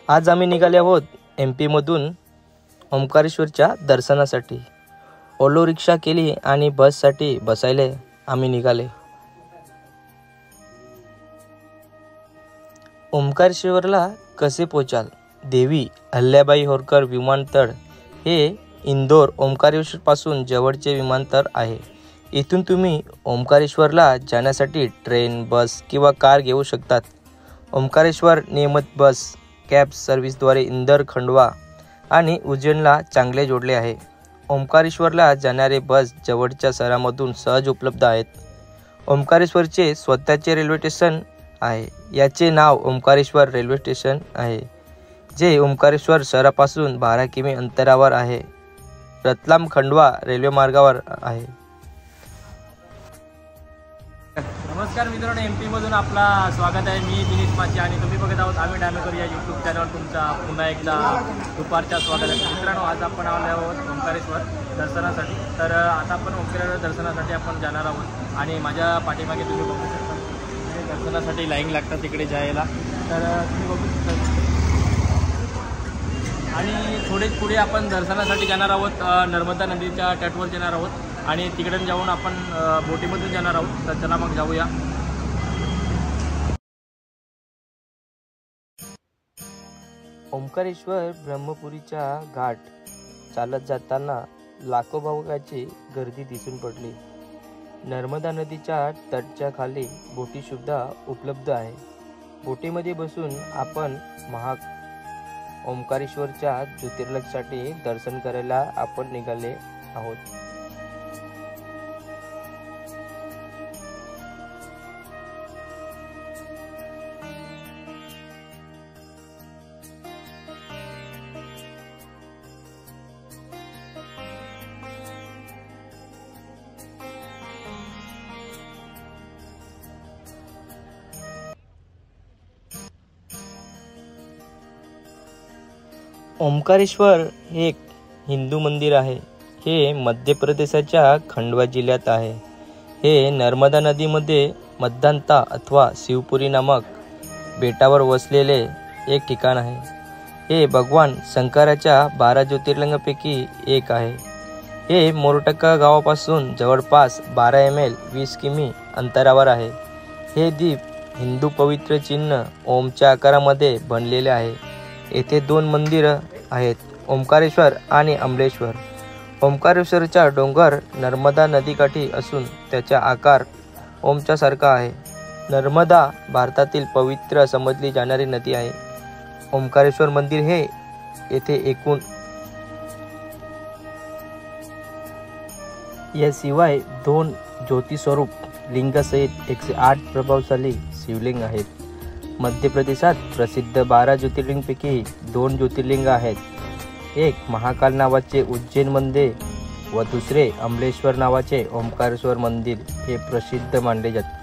आज आम्ही निघाले आहोत MP मधून ओंकारेश्वरच्या दर्शनासाठी। ओलो रिक्षा केली आणि बससाठी बसायले आम्ही निघाले। ओंकारेश्वरला कसे पोचाल? देवी अहिल्याबाई होळकर विमानतळ हे इंदोर ओंकारेश्वर पासून जवळचे विमानतळ आहे। इथून तुम्ही ओंकारेश्वरला जाण्यासाठी ट्रेन, बस किंवा कार घेऊ शकतात। ओंकारेश्वर नियमित बस कॅब सर्व्हिसद्वारे इंदोर, खंडवा आणि उज्जैनला चांगले जोडले आहे। ओंकारेश्वरला जाणारे बस जवळच्या शहरांमधून सहज उपलब्ध आहेत। ओंकारेश्वरचे स्वतःचे रेल्वे स्टेशन आहे। याचे नाव ओंकारेश्वर रेल्वे स्टेशन आहे, जे ओंकारेश्वर शहरापासून 12 किमी अंतरावर आहे। रतलाम खंडवा रेल्वे मार्गावर आहे। नमस्कार मित्रांनो, MP मधून आपला स्वागत आहे। मी दिनेश माची आणि तुम्ही बघत आहोत आम्ही डामेकर या यूट्यूब चॅनलवर तुमचा पुन्हा एकदा दुपारच्या स्वागत आहे। मित्रांनो, आज आपण आलो आहोत ओंकारेश्वर दर्शनासाठी। तर आता आपण ओंकारेश्वर दर्शनासाठी आपण जाणार आहोत आणि माझ्या पाठीमागे तुम्ही बघू शकता दर्शनासाठी लाईन लागतात तिकडे जायला। तर तुम्ही बघू शकता आणि थोडेच पुढे आपण दर्शनासाठी जाणार आहोत। नर्मदा नदीच्या तटवर जाणार आहोत आणि तिकडे जाऊन आपण बोटीमधून जाणार आहोत। तर चला मग जाऊया। ओंकारेश्वर ब्रह्मपुरीच्या घाट चालत जाताना लाखो भाविकांची गर्दी दिसून पडली। नर्मदा नदीच्या तटच्या खाली बोटी सुद्धा उपलब्ध आहे। बोटीमध्ये बसून आपण ओंकारेश्वरच्या ज्योतिर्लिंगासाठी दर्शन करायला आपण निघाले आहोत। ओंकारेश्वर हे एक हिंदू मंदिर आहे। हे मध्य प्रदेशाच्या खंडवा जिल्ह्यात आहे। हे नर्मदा नदीमध्ये मध्यंता अथवा शिवपुरी नामक बेटावर वसलेले एक ठिकाण आहे। हे भगवान शंकराच्या 12 ज्योतिर्लिंगांपैकी एक आहे। हे मोरटक्का गावापासून जवळपास 12 मैल 20 किमी अंतरावर आहे। हे द्वीप हिंदू पवित्र चिन्ह ओमच्या आकारामध्ये बनलेले आहे। येथे 2 मंदिरं आहेत, ओंकारेश्वर आणि अमलेश्वर। ओंकारेश्वरचा डोंगर नर्मदा नदीकाठी असून त्याचा आकार ओमच्या सारखा आहे। नर्मदा भारतातील पवित्र समजली जाणारी नदी आहे। ओंकारेश्वर मंदिर हे येथे एकूण याशिवाय 2 ज्योतिस्वरूप लिंगासहित 108 प्रभावशाली शिवलिंग आहेत। मध्य प्रदेशात प्रसिद्ध 12 ज्योतिर्लिंगांपैकी 2 ज्योतिर्लिंग आहेत। एक महाकाल नावाचे उज्जैन मंदिर व दुसरे अमलेश्वर नावाचे ओंकारेश्वर मंदिर हे प्रसिद्ध मानले जाते।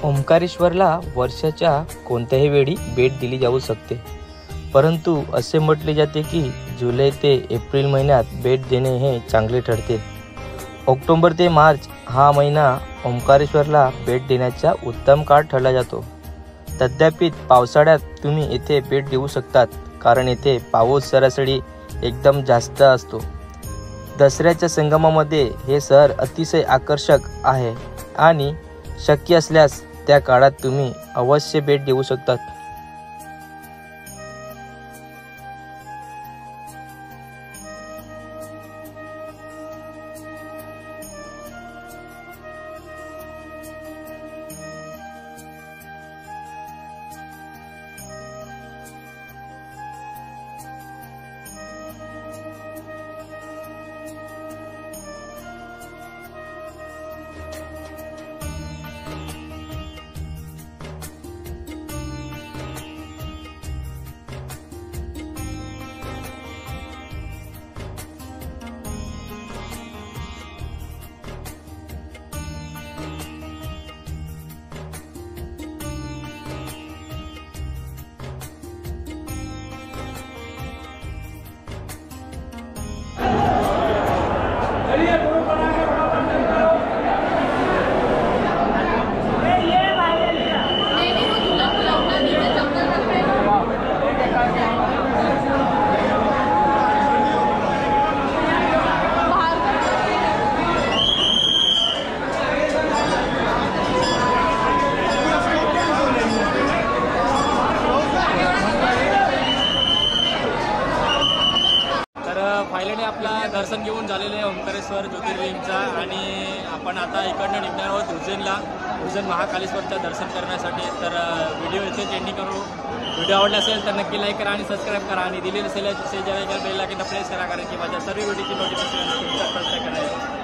ओंकारेश्वरला वर्षाच्या कोणत्याही वेळी भेट दिली जाऊ शकते, परंतु असे म्हटले जाते की जुलै ते एप्रिल महिन्यात भेट देणे हे चांगले ठरते। ऑक्टोबर ते मार्च हा महिना ओंकारेश्वरला भेट देण्याचा उत्तम काळ ठरला जातो। तथापि पावसाळ्यात तुम्ही येथे भेट देऊ शकतात, कारण येथे पाऊस सरासरी एकदम जास्त असतो। दसऱ्याच्या संगमामध्ये हे शहर अतिशय आकर्षक आहे आणि शक्य असल्यास त्या काळात तुम्ही अवश्य भेट देऊ शकतात। झालेला आहे ओंकारेश्वर ज्योतिर्लिंगचा आणि आपण आता इकडनं निघणार आहोत उज्जैन महाकालेश्वरचं दर्शन करण्यासाठी. तर व्हिडिओ इथे एंडिंग करू. व्हिडिओ आवडला असेल तर नक्की लाईक करा आणि सबस्क्राईब करा आणि दिलेलं असेल बेल आयकॉन प्रेस करा, कारण की माझ्या सर्व व्हिडिओची नोटिफिकेशन तुमच्यापर्यंत करा.